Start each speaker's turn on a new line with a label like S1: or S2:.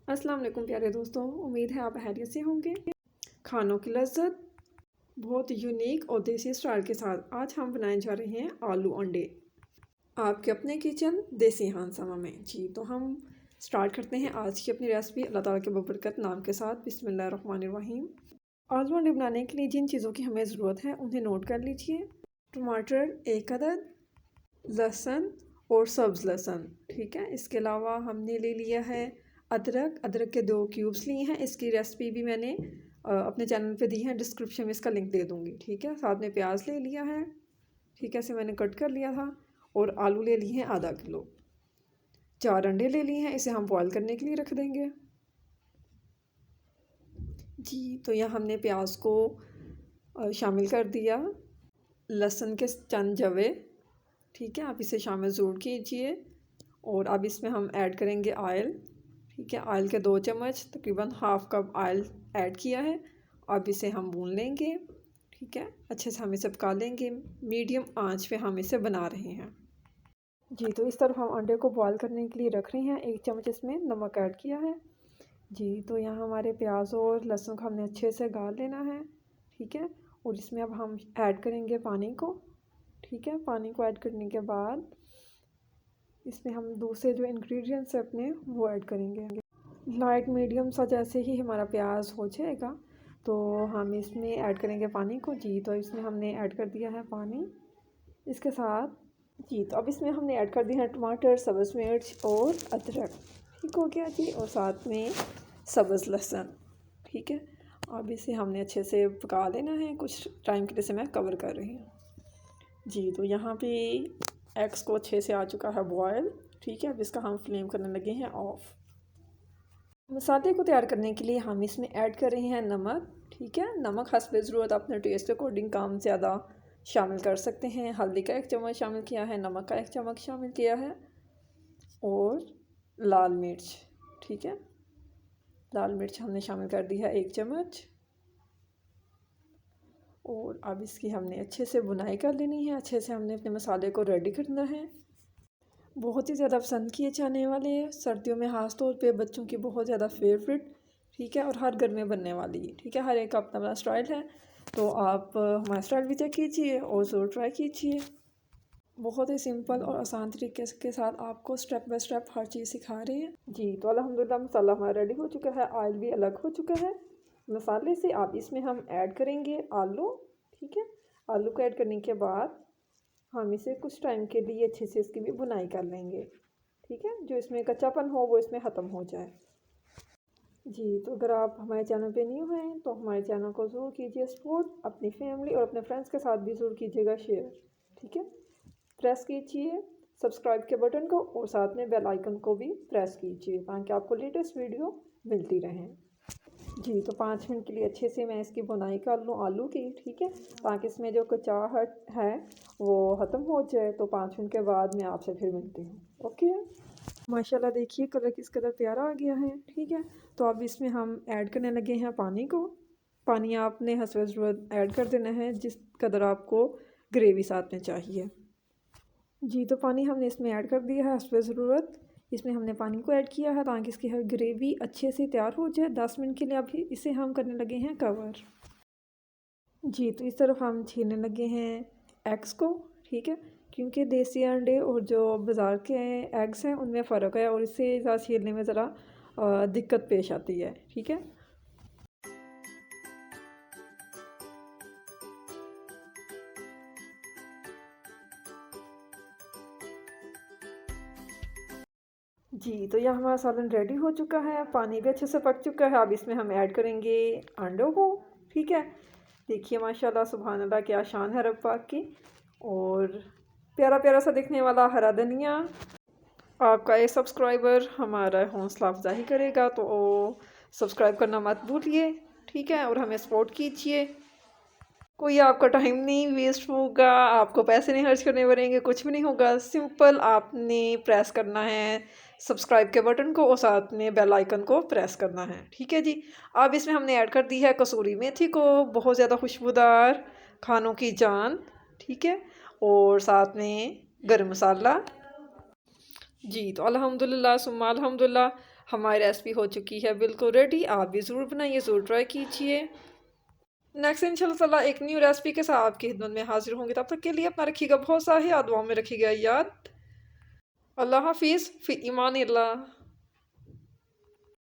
S1: अस्सलाम वालेकुम प्यारे दोस्तों, उम्मीद है आप खैरियत से होंगे। खानों की लज्जत बहुत यूनिक और देसी स्टाइल के साथ आज हम बनाने जा रहे हैं आलू अंडे आपके अपने किचन देसी हांसमा में। जी तो हम स्टार्ट करते हैं आज की अपनी रेसिपी अल्लाह ताला के बबरकत नाम के साथ। बिस्मिल्लाहिर्रहमानिर्रहीम। आलू अंडे बनाने के लिए जिन चीज़ों की हमें ज़रूरत है उन्हें नोट कर लीजिए। टमाटर 1 अदद, लहसुन और सब्ज़ लहसुन, ठीक है। इसके अलावा हमने ले लिया है अदरक के 2 क्यूब्स लिए हैं। इसकी रेसिपी भी मैंने अपने चैनल पे दी है, डिस्क्रिप्शन में इसका लिंक दे दूँगी, ठीक है। साथ में प्याज ले लिया है, ठीक है, इसे मैंने कट कर लिया था। और आलू ले लिए हैं आधा किलो। 4 अंडे ले लिए हैं, इसे हम बॉयल करने के लिए रख देंगे। जी तो यहाँ हमने प्याज को शामिल कर दिया, लहसुन के चंद जवे, ठीक है, आप इसे शामिल ज़रूर कीजिए। और अब इसमें हम ऐड करेंगे ऑयल, ठीक है। ऑयल के 2 चम्मच, तकरीबन हाफ़ कप ऑयल ऐड किया है। अब इसे हम भून लेंगे, ठीक है, अच्छे से हम इसे पका लेंगे। मीडियम आंच पे हम इसे बना रहे हैं। जी तो इस तरफ हम अंडे को बॉयल करने के लिए रख रहे हैं। 1 चम्मच इसमें नमक ऐड किया है। जी तो यहाँ हमारे प्याज और लहसुन को हमने अच्छे से गाल लेना है, ठीक है। और इसमें अब हम ऐड करेंगे पानी को, ठीक है। पानी को ऐड करने के बाद इसमें हम दूसरे जो इंग्रेडिएंट्स हैं अपने वो ऐड करेंगे। लाइट मीडियम सा जैसे ही हमारा प्याज हो जाएगा तो हम इसमें ऐड करेंगे पानी को। जी तो इसमें हमने ऐड कर दिया है पानी इसके साथ। जी तो अब इसमें हमने ऐड कर दिया है टमाटर, सब्ज़ मिर्च और अदरक, ठीक हो गया जी। और साथ में सब्ज़ लहसुन, ठीक है। अब इसे हमने अच्छे से पका लेना है कुछ टाइम के लिए। से मैं कवर कर रही हूँ। जी तो यहाँ पे एग्स को अच्छे से आ चुका है बॉयल, ठीक है। अब इसका हम फ्लेम करने लगे हैं ऑफ़। मसाले को तैयार करने के लिए हम इसमें ऐड कर रहे हैं नमक, ठीक है। नमक हस्बे ज़रूरत अपने टेस्ट अकॉर्डिंग कम ज़्यादा शामिल कर सकते हैं। हल्दी का 1 चम्मच शामिल किया है, नमक का 1 चम्मच शामिल किया है और लाल मिर्च, ठीक है। लाल मिर्च हमने शामिल कर दी है 1 चम्मच। और अब इसकी हमने अच्छे से बुनाई कर लेनी है। अच्छे से हमने अपने मसाले को रेडी करना है। बहुत ही ज़्यादा पसंद किए जाने वाले सर्दियों में ख़ास तौर पे बच्चों की बहुत ज़्यादा फेवरेट, ठीक है। और हर घर में बनने वाली, ठीक है। हर एक का अपना अपना स्टाइल है, तो आप हमारा स्टाइल भी चेक कीजिए और ज़रूर ट्राई कीजिए। बहुत ही सिंपल और आसान तरीके के साथ आपको स्टेप बाय स्टेप हर चीज़ सिखा रहे हैं। जी तो अल्हम्दुलिल्लाह मसाला हमारा रेडी हो चुका है, ऑयल भी अलग हो चुका है मसाले से। अब इसमें हम ऐड करेंगे आलू, ठीक है। आलू को ऐड करने के बाद हम इसे कुछ टाइम के लिए अच्छे से इसकी भी बुनाई कर लेंगे, ठीक है। जो इसमें कच्चापन हो वो इसमें ख़त्म हो जाए। जी तो अगर आप हमारे चैनल पे न्यू हैं तो हमारे चैनल को ज़रूर कीजिए सपोर्ट, अपनी फैमिली और अपने फ्रेंड्स के साथ भी ज़रूर कीजिएगा शेयर, ठीक है। प्रेस कीजिए सब्सक्राइब के बटन को और साथ में बेल आइकन को भी प्रेस कीजिए ताकि आपको लेटेस्ट वीडियो मिलती रहें। जी तो 5 मिनट के लिए अच्छे से मैं इसकी बुनाई कर लूँ आलू की, ठीक है, ताकि इसमें जो कचाहट है वो ख़त्म हो जाए। तो 5 मिनट के बाद मैं आपसे फिर मिलती हूँ। ओके, माशाल्लाह देखिए कलर किस कदर प्यारा आ गया है, ठीक है। तो अब इसमें हम ऐड करने लगे हैं पानी को। पानी आपने हस्बे ज़रूरत ऐड कर देना है जिस कदर आपको ग्रेवी साथ में चाहिए। जी तो पानी हमने इसमें ऐड कर दिया है हस्बे ज़रूरत। इसमें हमने पानी को ऐड किया है ताकि इसकी ग्रेवी अच्छे से तैयार हो जाए। 10 मिनट के लिए अभी इसे हम करने लगे हैं कवर। जी तो इस तरफ हम छीलने लगे हैं एग्स को, ठीक है, क्योंकि देसी अंडे और जो बाज़ार के एग्स हैं उनमें फ़र्क है और इससे ज़्यादा छीलने में ज़रा दिक्कत पेश आती है, ठीक है। जी तो यह हमारा सालन रेडी हो चुका है, पानी भी अच्छे से पक चुका है। अब इसमें हम ऐड करेंगे अंडों को, ठीक है। देखिए माशाल्लाह सुभान अल्लाह क्या शान है रब पाक की। और प्यारा प्यारा सा दिखने वाला हरा धनिया। आपका एक सब्सक्राइबर हमारा हौसला अफजाई करेगा तो सब्सक्राइब करना मत भूलिए, ठीक है। और हमें सपोर्ट कीजिए। कोई आपका टाइम नहीं वेस्ट होगा, आपको पैसे नहीं खर्च करने पड़ेंगे, कुछ भी नहीं होगा। सिंपल आपने प्रेस करना है सब्सक्राइब के बटन को और साथ में बेल आइकन को प्रेस करना है, ठीक है जी। अब इसमें हमने ऐड कर दी है कसूरी मेथी को, बहुत ज़्यादा खुशबूदार, खानों की जान, ठीक है। और साथ में गरम मसाला। जी तो अल्हम्दुलिल्लाह सुम्मा अल्हम्दुलिल्लाह हमारी रेसिपी हो चुकी है बिल्कुल रेडी। आप भी ज़रूर बनाइए, ज़रूर ट्राई कीजिए। नेक्स्ट इंशाल्लाह ताला एक न्यू रेसिपी के साथ आपकी खिदमत में हाजिर होंगे। तब तक के लिए अपना रखिएगा बहुत सा है, दुआओं में रखिएगा याद। अल्लाह हाफिज़, फ़ी ईमान अल्लाह।